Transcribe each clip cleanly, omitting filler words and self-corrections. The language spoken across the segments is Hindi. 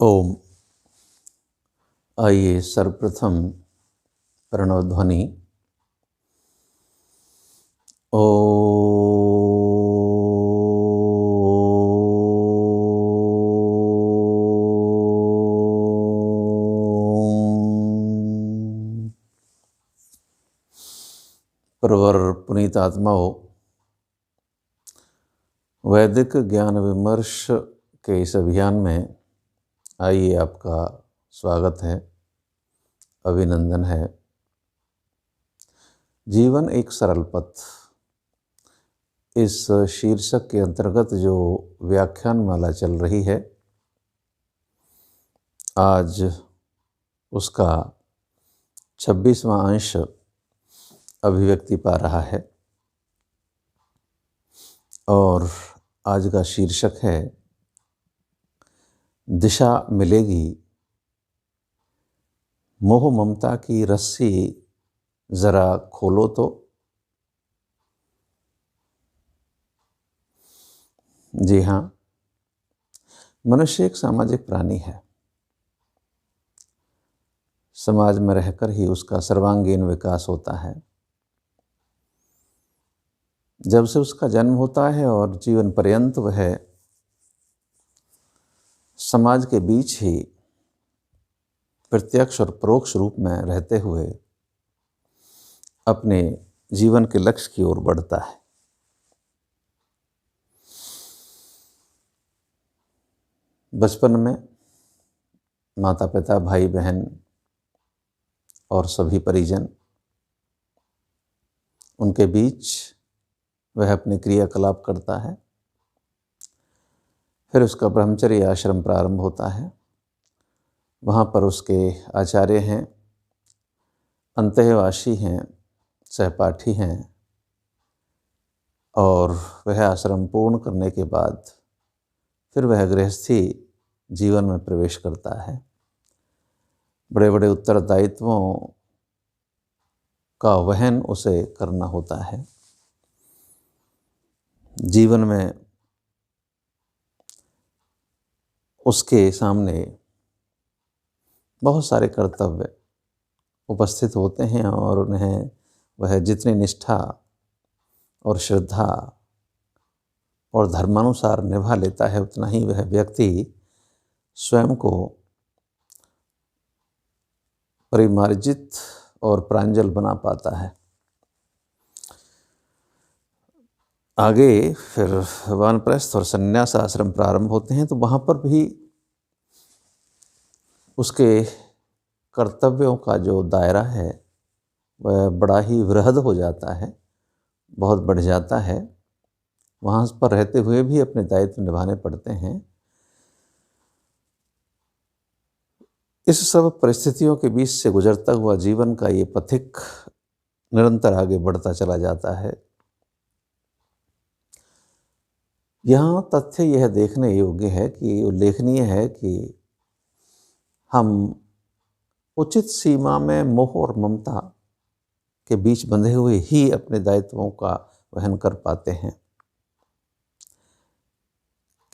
ओम। आइए सर्वप्रथम प्रणव ध्वनि ओम। प्रवर पुनीत आत्माओं, वैदिक ज्ञान विमर्श के इस अभियान में आइए आपका स्वागत है, अभिनंदन है। जीवन एक सरल पथ, इस शीर्षक के अंतर्गत जो व्याख्यान माला चल रही है, आज उसका 26वां अंश अभिव्यक्ति पा रहा है और आज का शीर्षक है दिशा मिलेगी, मोह ममता की रस्सी जरा खोलो तो। जी हाँ, मनुष्य एक सामाजिक प्राणी है। समाज में रहकर ही उसका सर्वांगीण विकास होता है। जब से उसका जन्म होता है और जीवन पर्यंत वह समाज के बीच ही प्रत्यक्ष और परोक्ष रूप में रहते हुए अपने जीवन के लक्ष्य की ओर बढ़ता है। बचपन में माता पिता, भाई बहन और सभी परिजन, उनके बीच वह अपने क्रियाकलाप करता है। फिर उसका ब्रह्मचर्य आश्रम प्रारंभ होता है। वहाँ पर उसके आचार्य हैं, अंतःवासी हैं, सहपाठी हैं और वह आश्रम पूर्ण करने के बाद फिर वह गृहस्थी जीवन में प्रवेश करता है। बड़े बड़े उत्तरदायित्वों का वहन उसे करना होता है। जीवन में उसके सामने बहुत सारे कर्तव्य उपस्थित होते हैं और उन्हें वह जितनी निष्ठा और श्रद्धा और धर्मानुसार निभा लेता है, उतना ही वह व्यक्ति स्वयं को परिमार्जित और प्रांजल बना पाता है। आगे फिर वानप्रस्थ और संन्यास आश्रम प्रारंभ होते हैं, तो वहाँ पर भी उसके कर्तव्यों का जो दायरा है वह बड़ा ही वृहद हो जाता है, बहुत बढ़ जाता है। वहाँ पर रहते हुए भी अपने दायित्व निभाने पड़ते हैं। इस सब परिस्थितियों के बीच से गुजरता हुआ जीवन का ये पथिक निरंतर आगे बढ़ता चला जाता है। यहाँ तथ्य यह देखने योग्य है कि उल्लेखनीय है कि हम उचित सीमा में मोह और ममता के बीच बंधे हुए ही अपने दायित्वों का वहन कर पाते हैं,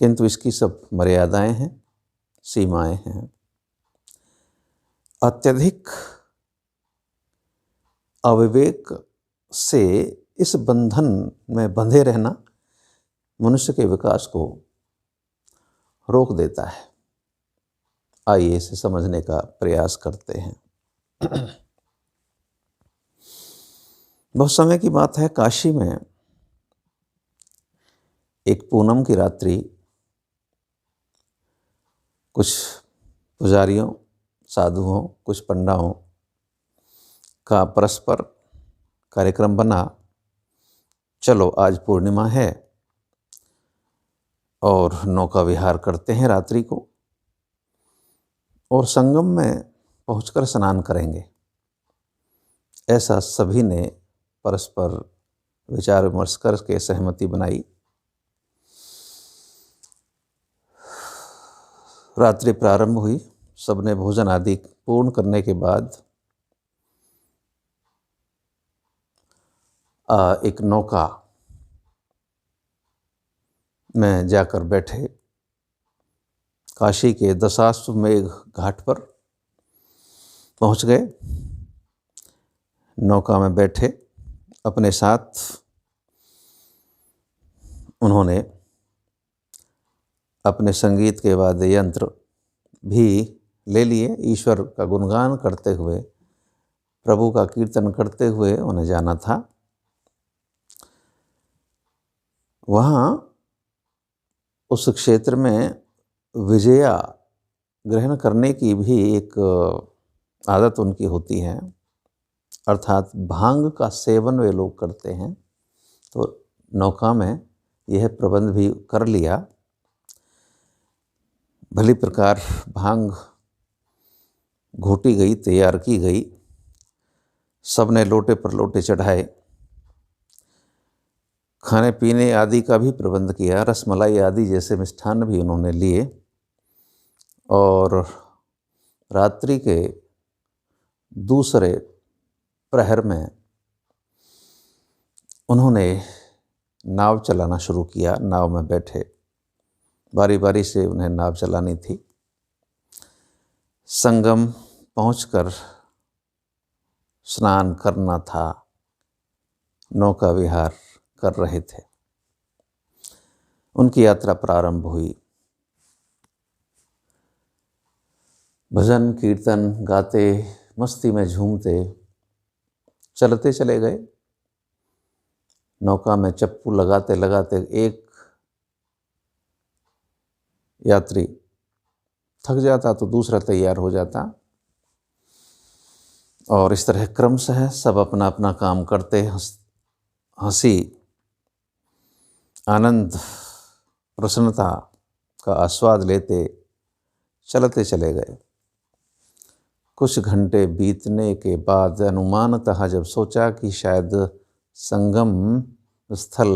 किंतु इसकी सब मर्यादाएं हैं, सीमाएं हैं। अत्यधिक अविवेक से इस बंधन में बंधे रहना मनुष्य के विकास को रोक देता है। आइए इसे समझने का प्रयास करते हैं। बहुत समय की बात है, काशी में एक पूनम की रात्रि कुछ पुजारियों, साधुओं, कुछ पंडाओं का परस्पर कार्यक्रम बना, चलो आज पूर्णिमा है और नौका विहार करते हैं रात्रि को और संगम में पहुंचकर स्नान करेंगे। ऐसा सभी ने परस्पर विचार विमर्श करके सहमति बनाई। रात्रि प्रारंभ हुई, सबने भोजन आदि पूर्ण करने के बाद एक नौका में जाकर बैठे काशी के दशाश्वमेध घाट पर पहुंच गए। नौका में बैठे, अपने साथ उन्होंने अपने संगीत के वाद्य यंत्र भी ले लिए। ईश्वर का गुणगान करते हुए, प्रभु का कीर्तन करते हुए उन्हें जाना था। वहाँ उस क्षेत्र में विजया ग्रहण करने की भी एक आदत उनकी होती है, अर्थात भांग का सेवन वे लोग करते हैं। तो नौका में यह प्रबंध भी कर लिया। भली प्रकार भांग घोटी गई, तैयार की गई। सबने लोटे पर लोटे चढ़ाए। खाने पीने आदि का भी प्रबंध किया। रसमलाई आदि जैसे मिष्ठान भी उन्होंने लिए और रात्रि के दूसरे प्रहर में उन्होंने नाव चलाना शुरू किया। नाव में बैठे, बारी बारी से उन्हें नाव चलानी थी। संगम पहुंचकर स्नान करना था, नौका विहार कर रहे थे। उनकी यात्रा प्रारंभ हुई। भजन कीर्तन गाते, मस्ती में झूमते चलते चले गए। नौका में चप्पू लगाते लगाते एक यात्री थक जाता तो दूसरा तैयार हो जाता और इस तरह क्रमशः सब अपना अपना काम करते, हंसी, आनंद, प्रसन्नता का आस्वाद लेते चलते चले गए। कुछ घंटे बीतने के बाद अनुमानतः जब सोचा कि शायद संगम स्थल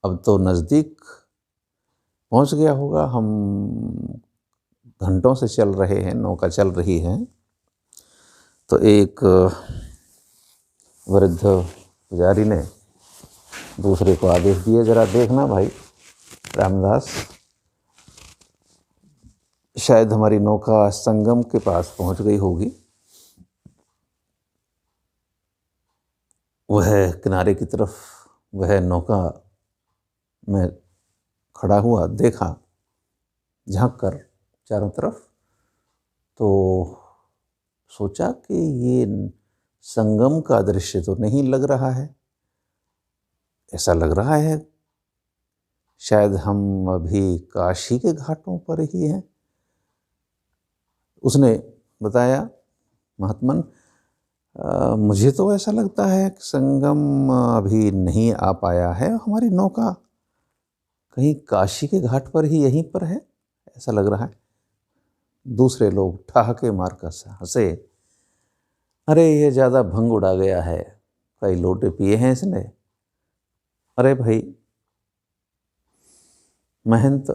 अब तो नज़दीक पहुंच गया होगा, हम घंटों से चल रहे हैं, नौका चल रही है, तो एक वृद्ध पुजारी ने दूसरे को आदेश दिया, जरा देखना भाई रामदास, शायद हमारी नौका संगम के पास पहुंच गई होगी। वह किनारे की तरफ, वह नौका में खड़ा हुआ, देखा झांक कर चारों तरफ, तो सोचा कि ये संगम का दृश्य तो नहीं लग रहा है। ऐसा लग रहा है शायद हम अभी काशी के घाटों पर ही हैं। उसने बताया, महात्मन मुझे तो ऐसा लगता है कि संगम अभी नहीं आ पाया है, हमारी नौका कहीं काशी के घाट पर ही यहीं पर है, ऐसा लग रहा है। दूसरे लोग ठहाके मार कर हंसे, अरे ये ज़्यादा भंग उड़ा गया है, कई लोटे पिए हैं इसने। अरे भाई महंत,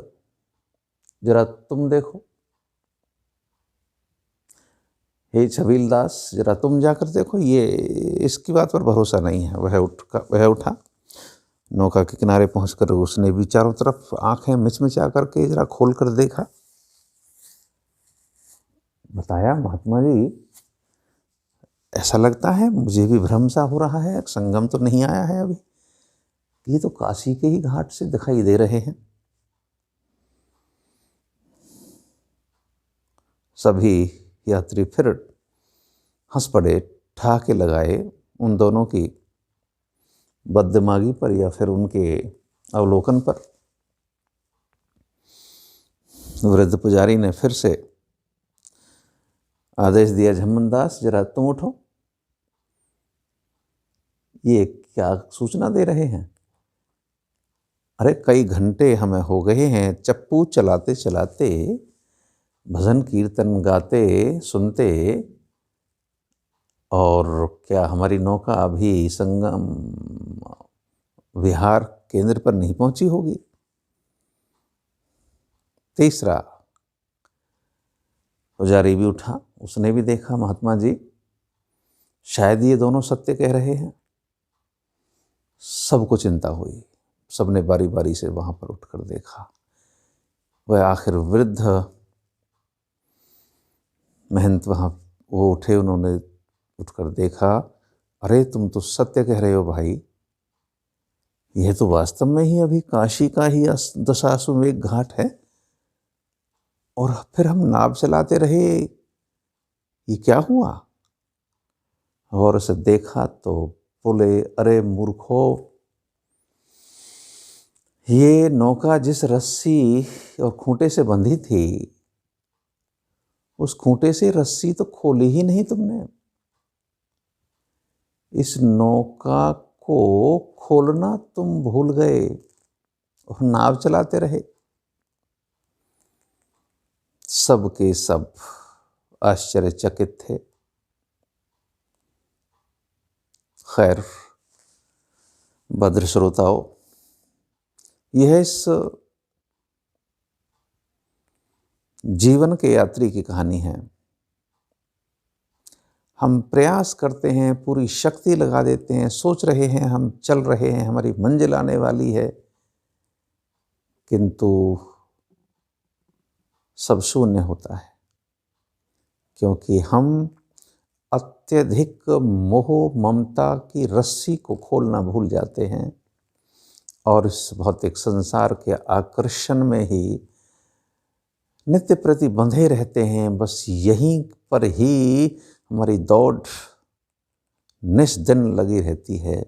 जरा तुम देखो, हे छबीलदास, जरा तुम जाकर देखो, ये इसकी बात पर भरोसा नहीं है। वह उठा, नौका के किनारे पहुंचकर उसने भी चारों तरफ आंखें मिचमिचा करके जरा खोल कर देखा। बताया, महात्मा जी ऐसा लगता है, मुझे भी भ्रम सा हो रहा है, संगम तो नहीं आया है अभी, ये तो काशी के ही घाट से दिखाई दे रहे हैं। सभी यात्री फिर हंस पड़े, ठहाके लगाए उन दोनों की बददिमागी पर या फिर उनके अवलोकन पर। वृद्ध पुजारी ने फिर से आदेश दिया, झम्मनदास जरा तुम उठो, ये क्या सूचना दे रहे हैं? अरे कई घंटे हमें हो गए हैं चप्पू चलाते चलाते, भजन कीर्तन गाते सुनते, और क्या हमारी नौका अभी संगम विहार केंद्र पर नहीं पहुंची होगी? तीसरा पुजारी भी उठा, उसने भी देखा, महात्मा जी शायद ये दोनों सत्य कह रहे हैं। सबको चिंता हुई, सबने बारी बारी से वहां पर उठकर देखा। वह आखिर वृद्ध महंत वहाँ वो उठे, उन्होंने उठकर देखा, अरे तुम तो सत्य कह रहे हो भाई, यह तो वास्तव में ही अभी काशी का ही दशाश्वमेध घाट है। और फिर हम नाव चलाते रहे, ये क्या हुआ? और उसे देखा तो बोले, अरे मूर्खो, ये नौका जिस रस्सी और खूंटे से बंधी थी, उस खूंटे से रस्सी तो खोली ही नहीं तुमने। इस नौका को खोलना तुम भूल गए और नाव चलाते रहे। सब के सब आश्चर्यचकित थे। खैर भद्र श्रोताओं, यह इस जीवन के यात्री की कहानी है। हम प्रयास करते हैं, पूरी शक्ति लगा देते हैं, सोच रहे हैं हम चल रहे हैं, हमारी मंजिल आने वाली है, किंतु सब शून्य होता है, क्योंकि हम अत्यधिक मोह ममता की रस्सी को खोलना भूल जाते हैं और इस भौतिक संसार के आकर्षण में ही नित्य प्रति बंधे रहते हैं। बस यहीं पर ही हमारी दौड़ निस्दिन लगी रहती है।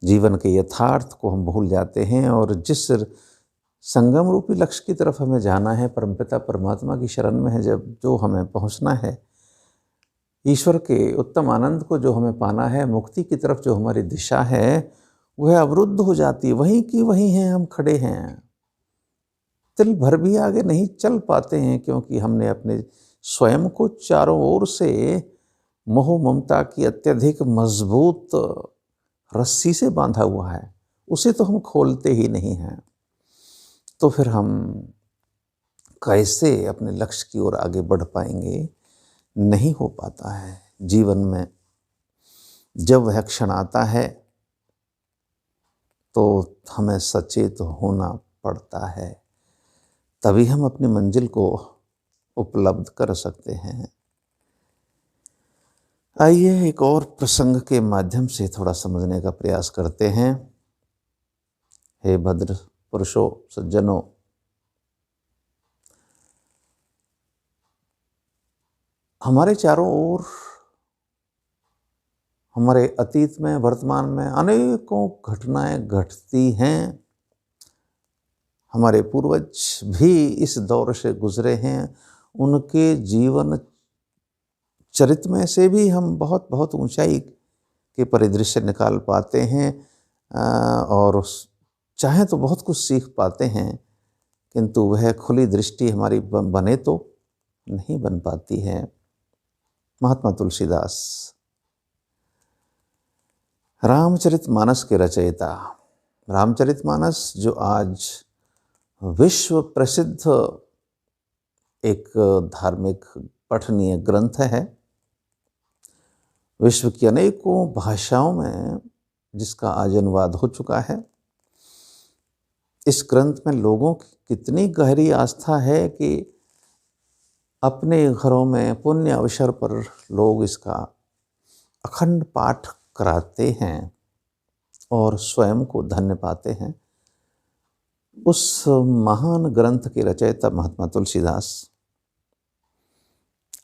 जीवन के यथार्थ को हम भूल जाते हैं और जिस संगम रूपी लक्ष्य की तरफ हमें जाना है, परमपिता परमात्मा की शरण में है, जब जो हमें पहुंचना है, ईश्वर के उत्तम आनंद को जो हमें पाना है, मुक्ति की तरफ जो हमारी दिशा है, वह अवरुद्ध हो जाती है। वहीं की वहीं हैं, हम खड़े हैं, तिल भर भी आगे नहीं चल पाते हैं, क्योंकि हमने अपने स्वयं को चारों ओर से मोह ममता की अत्यधिक मजबूत रस्सी से बांधा हुआ है, उसे तो हम खोलते ही नहीं हैं। तो फिर हम कैसे अपने लक्ष्य की ओर आगे बढ़ पाएंगे? नहीं हो पाता है। जीवन में जब वह क्षण आता है तो हमें सचेत होना पड़ता है, तभी हम अपनी मंजिल को उपलब्ध कर सकते हैं। आइए एक और प्रसंग के माध्यम से थोड़ा समझने का प्रयास करते हैं। हे भद्र पुरुषों, सज्जनों, हमारे चारों ओर, हमारे अतीत में, वर्तमान में अनेकों घटनाएं घटती हैं। हमारे पूर्वज भी इस दौर से गुजरे हैं, उनके जीवन चरित्र में से भी हम बहुत बहुत ऊंचाई के परिदृश्य निकाल पाते हैं और चाहें तो बहुत कुछ सीख पाते हैं, किंतु वह खुली दृष्टि हमारी बने तो नहीं बन पाती है। महात्मा तुलसीदास, रामचरितमानस के रचयिता, रामचरितमानस जो आज विश्व प्रसिद्ध एक धार्मिक पठनीय ग्रंथ है, विश्व की अनेकों भाषाओं में जिसका आज अनुवाद हो चुका है। इस ग्रंथ में लोगों की कितनी गहरी आस्था है कि अपने घरों में पुण्य अवसर पर लोग इसका अखंड पाठ कराते हैं और स्वयं को धन्य पाते हैं। उस महान ग्रंथ के रचयिता महात्मा तुलसीदास,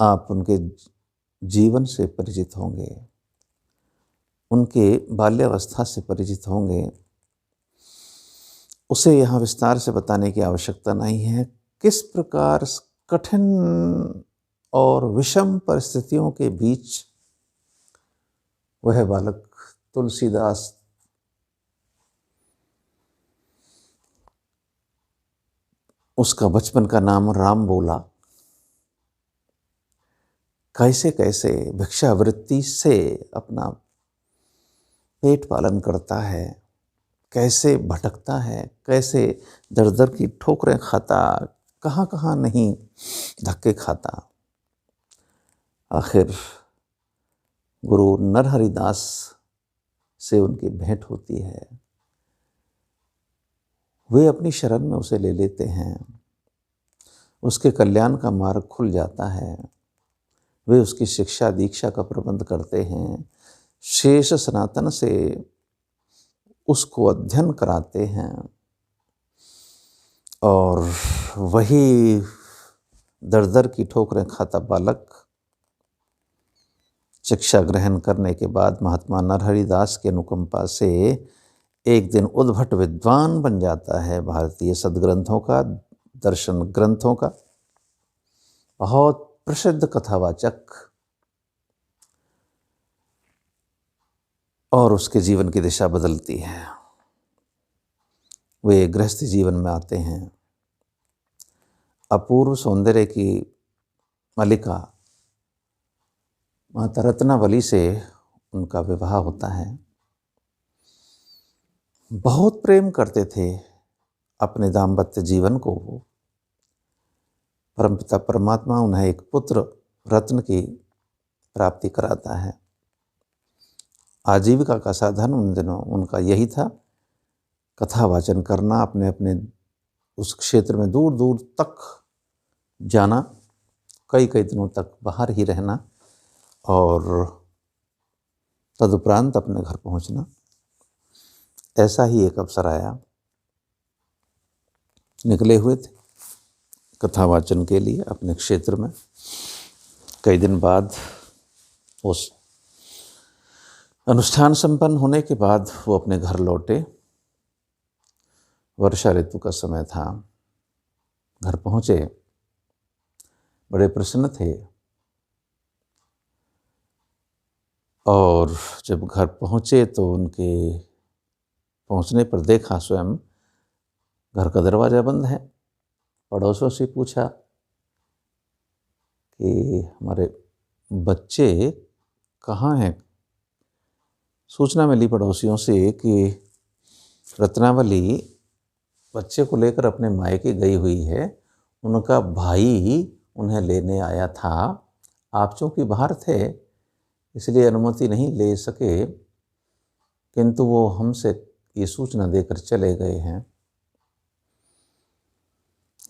आप उनके जीवन से परिचित होंगे, उनके बाल्यावस्था से परिचित होंगे, उसे यहाँ विस्तार से बताने की आवश्यकता नहीं है। किस प्रकार कठिन और विषम परिस्थितियों के बीच वह बालक तुलसीदास उसका बचपन का नाम राम बोला, कैसे कैसे भिक्षावृत्ति से अपना पेट पालन करता है, कैसे भटकता है, कैसे दर दर की ठोकरें खाता, कहाँ कहाँ नहीं धक्के खाता। आखिर गुरु नरहरिदास से उनकी भेंट होती है। वे अपनी शरण में उसे ले लेते हैं, उसके कल्याण का मार्ग खुल जाता है। वे उसकी शिक्षा दीक्षा का प्रबंध करते हैं, शेष सनातन से उसको अध्ययन कराते हैं, और वही दर दर की ठोकरें खाता बालक शिक्षा ग्रहण करने के बाद महात्मा नरहरि दास की अनुकंपा से एक दिन उद्भट विद्वान बन जाता है। भारतीय सद्ग्रंथों का, दर्शन ग्रंथों का बहुत प्रसिद्ध कथावाचक, और उसके जीवन की दिशा बदलती है। वे गृहस्थी जीवन में आते हैं। अपूर्व सौंदर्य की मलिका माता रत्नावली से उनका विवाह होता है। बहुत प्रेम करते थे अपने दाम्पत्य जीवन को। परमपिता परमात्मा उन्हें एक पुत्र रत्न की प्राप्ति कराता है। आजीविका का साधन उन दिनों उनका यही था, कथा वाचन करना, अपने अपने उस क्षेत्र में दूर दूर तक जाना, कई कई दिनों तक बाहर ही रहना, और तदुपरांत अपने घर पहुंचना। ऐसा ही एक अवसर आया। निकले हुए थे कथावाचन के लिए अपने क्षेत्र में। कई दिन बाद उस अनुष्ठान संपन्न होने के बाद वो अपने घर लौटे। वर्षा ऋतु का समय था। घर पहुँचे, बड़े प्रसन्न थे, और जब घर पहुँचे तो उनके पहुँचने पर देखा स्वयं घर का दरवाज़ा बंद है। पड़ोसियों से पूछा कि हमारे बच्चे कहाँ हैं। सूचना मिली पड़ोसियों से कि रत्नावली बच्चे को लेकर अपने मायके गई हुई है, उनका भाई उन्हें लेने आया था। आप चूँकि बाहर थे इसलिए अनुमति नहीं ले सके, किंतु वो हमसे ये सूचना देकर चले गए हैं।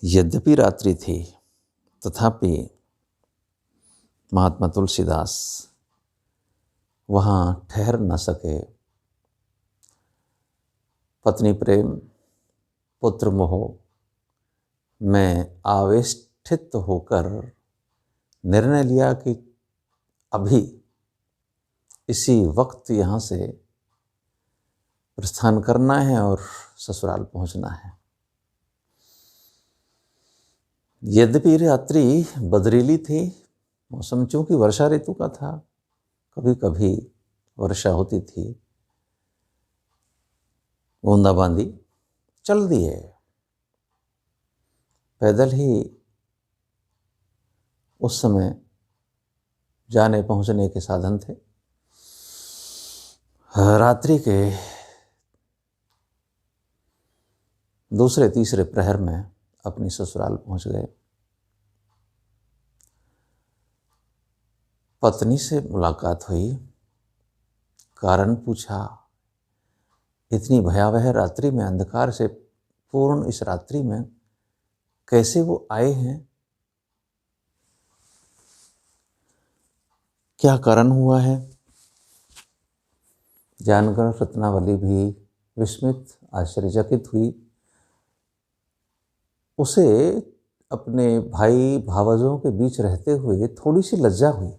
यद्यपि रात्रि थी, तथापि महात्मा तुलसीदास वहाँ ठहर न सके। पत्नी प्रेम, पुत्र मोह में आवेष्टित होकर निर्णय लिया कि अभी इसी वक्त यहाँ से प्रस्थान करना है और ससुराल पहुँचना है। यद्यपि रात्रि बदरीली थी, मौसम चूँकि वर्षा ऋतु का था, कभी कभी वर्षा होती थी, बूंदाबांदी चल दिए। पैदल ही उस समय जाने पहुँचने के साधन थे। रात्रि के दूसरे तीसरे प्रहर में अपनी ससुराल पहुँच गए। पत्नी से मुलाकात हुई, कारण पूछा। इतनी भयावह रात्रि में, अंधकार से पूर्ण इस रात्रि में कैसे वो आए हैं, क्या कारण हुआ है। जानकर रत्नावली भी विस्मित, आश्चर्यचकित हुई। उसे अपने भाई भावजों के बीच रहते हुए थोड़ी सी लज्जा हुई।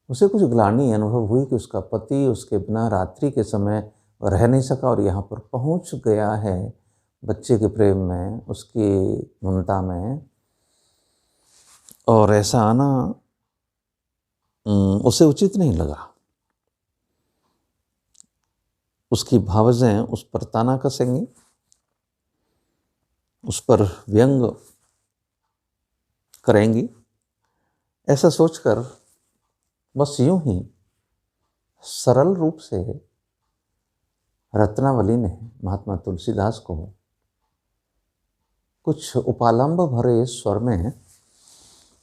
उसे कुछ ग्लानि अनुभव हुई कि उसका पति उसके बिना रात्रि के समय रह नहीं सका और यहाँ पर पहुँच गया है बच्चे के प्रेम में, उसकी ममता में, और ऐसा आना उसे उचित नहीं लगा। उसकी भावजें उस पर ताना कसेंगी, उस पर व्यंग करेंगी। ऐसा सोचकर बस यूं ही सरल रूप से रत्नावली ने महात्मा तुलसीदास को कुछ उपालंब भरे स्वर में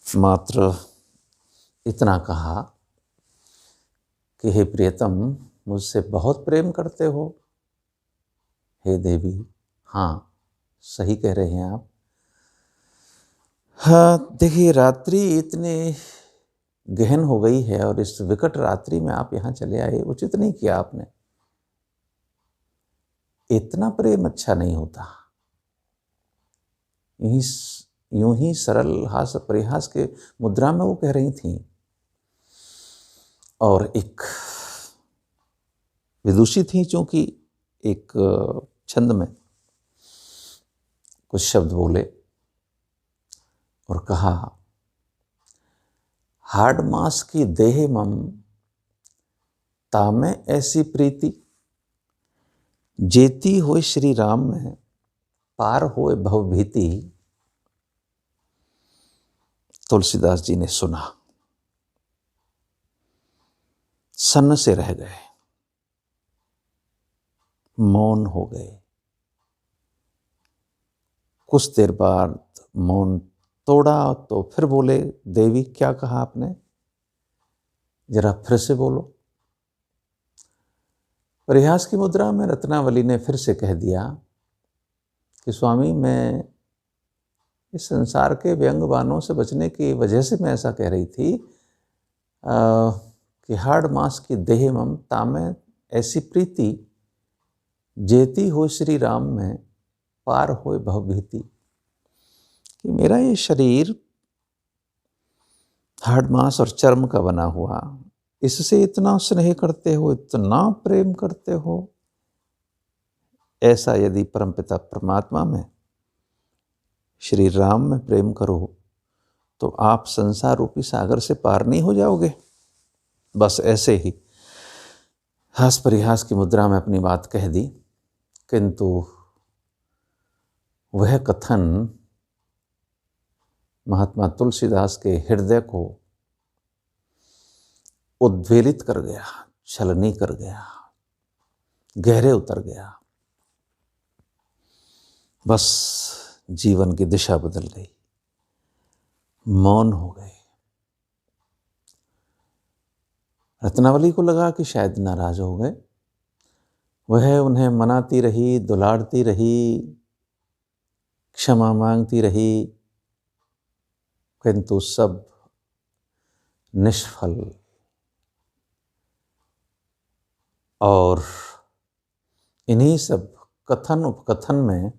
मात्र इतना कहा कि हे प्रियतम, मुझसे बहुत प्रेम करते हो, हे देवी, हाँ सही कह रहे हैं आप। हाँ देखिए, रात्रि इतने गहन हो गई है और इस विकट रात्रि में आप यहाँ चले आए, उचित नहीं किया आपने। इतना प्रेम अच्छा नहीं होता। यूं ही सरल हास परिहास के मुद्रा में वो कह रही थी। और एक विदुषी थी, चूंकि एक छंद में कुछ शब्द बोले और कहा, हाड़ मास की देह मम तामे ऐसी प्रीति, जेती होए श्री राम में पार होए भव भीति। तुलसीदास जी ने सुना, सन्न से रह गए, मौन हो गए। कुछ देर बाद मौन तोड़ा तो फिर बोले, देवी क्या कहा आपने, जरा फिर से बोलो। परिहास की मुद्रा में रत्नावली ने फिर से कह दिया कि स्वामी, मैं इस संसार के व्यंग बाणों से बचने की वजह से मैं ऐसा कह रही थी कि हाड़ मास की देह ममता में ऐसी प्रीति, जेती हो श्री राम में पार होए भवभीति। कि मेरा ये शरीर हाड़ मास और चर्म का बना हुआ, इससे इतना स्नेह करते हो, इतना प्रेम करते हो, ऐसा यदि परमपिता परमात्मा में, श्री राम में प्रेम करो तो आप संसार रूपी सागर से पार नहीं हो जाओगे। बस ऐसे ही हास परिहास की मुद्रा में अपनी बात कह दी, किंतु वह कथन महात्मा तुलसीदास के हृदय को उद्वेलित कर गया, छलनी कर गया, गहरे उतर गया। बस जीवन की दिशा बदल गई, मौन हो गए। रत्नावली को लगा कि शायद नाराज हो गए। वह उन्हें मनाती रही, दुलारती रही, क्षमा मांगती रही, किंतु सब निष्फल। और इन्हीं सब कथन उपकथन में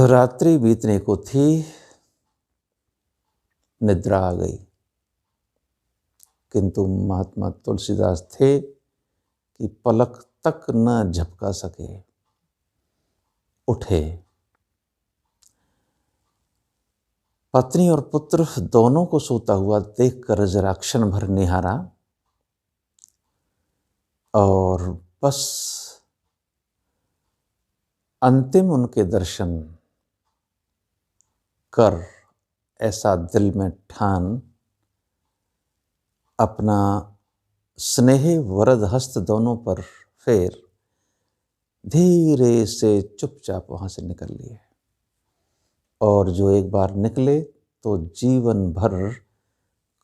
रात्रि बीतने को थी, निद्रा आ गई। किंतु महात्मा तुलसीदास थे कि पलक तक न झपका सके, उठे। पत्नी और पुत्र दोनों को सोता हुआ देखकर जरा क्षण भर निहारा और बस अंतिम उनके दर्शन कर ऐसा दिल में ठान अपना स्नेह वरद हस्त दोनों पर फेर धीरे से चुपचाप वहां से निकल लिए। और जो एक बार निकले तो जीवन भर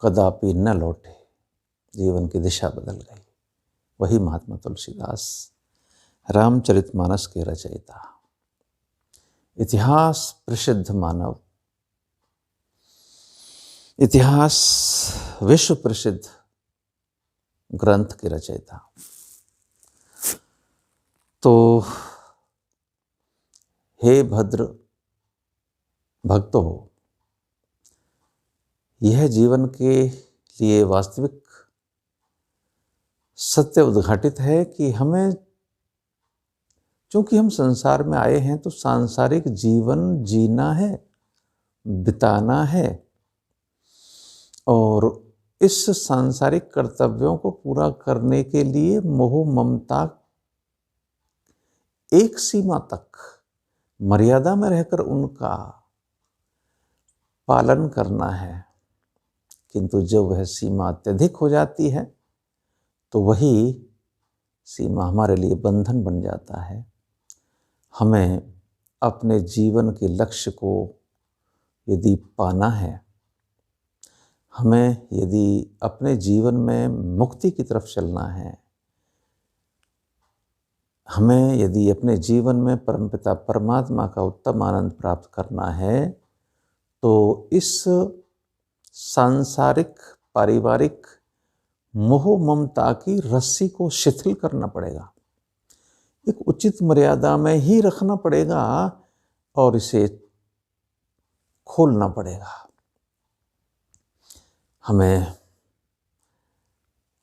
कदापि न लौटे, जीवन की दिशा बदल गई। वही महात्मा तुलसीदास, रामचरितमानस के रचयिता, इतिहास प्रसिद्ध मानव, इतिहास विश्व प्रसिद्ध ग्रंथ के रचयिता। तो हे भद्र भक्तों, यह जीवन के लिए वास्तविक सत्य उद्घाटित है कि हमें, चूंकि हम संसार में आए हैं तो सांसारिक जीवन जीना है, बिताना है, और इस सांसारिक कर्तव्यों को पूरा करने के लिए मोह ममता एक सीमा तक मर्यादा में रहकर उनका पालन करना है। किंतु जब वह सीमा अत्यधिक हो जाती है तो वही सीमा हमारे लिए बंधन बन जाता है। हमें अपने जीवन के लक्ष्य को यदि पाना है, हमें यदि अपने जीवन में मुक्ति की तरफ चलना है, हमें यदि अपने जीवन में परमपिता परमात्मा का उत्तम आनंद प्राप्त करना है तो इस सांसारिक पारिवारिक मोह ममता की रस्सी को शिथिल करना पड़ेगा, एक उचित मर्यादा में ही रखना पड़ेगा और इसे खोलना पड़ेगा। हमें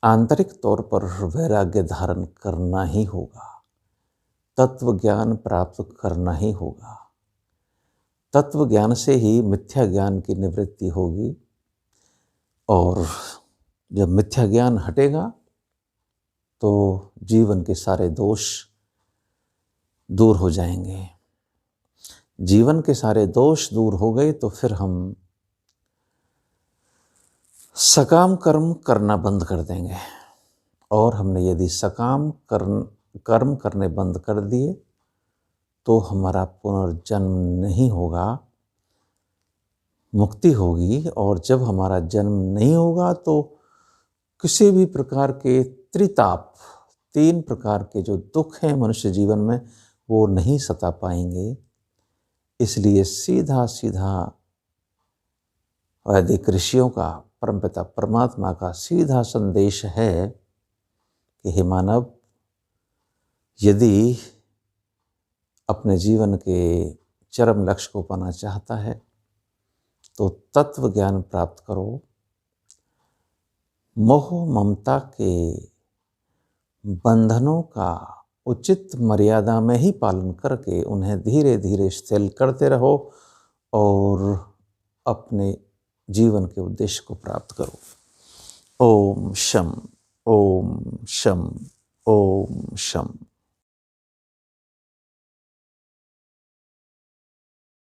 आंतरिक तौर पर वैराग्य धारण करना ही होगा, तत्व ज्ञान प्राप्त करना ही होगा। तत्व ज्ञान से ही मिथ्या ज्ञान की निवृत्ति होगी और जब मिथ्या ज्ञान हटेगा तो जीवन के सारे दोष दूर हो जाएंगे। जीवन के सारे दोष दूर हो गए तो फिर हम सकाम कर्म करना बंद कर देंगे और हमने यदि सकाम कर्म करने बंद कर दिए तो हमारा पुनर्जन्म नहीं होगा, मुक्ति होगी। और जब हमारा जन्म नहीं होगा तो किसी भी प्रकार के त्रिताप, 3 प्रकार के जो दुख हैं मनुष्य जीवन में, वो नहीं सता पाएंगे। इसलिए सीधा सीधा वैदिक ऋषियों का, परमपिता परमात्मा का सीधा संदेश है कि हे मानव, यदि अपने जीवन के चरम लक्ष्य को पाना चाहता है तो तत्व ज्ञान प्राप्त करो, मोह ममता के बंधनों का उचित मर्यादा में ही पालन करके उन्हें धीरे धीरे शिथिल करते रहो और अपने जीवन के उद्देश्य को प्राप्त करो। ओम शम, ओम शम, ओम शम।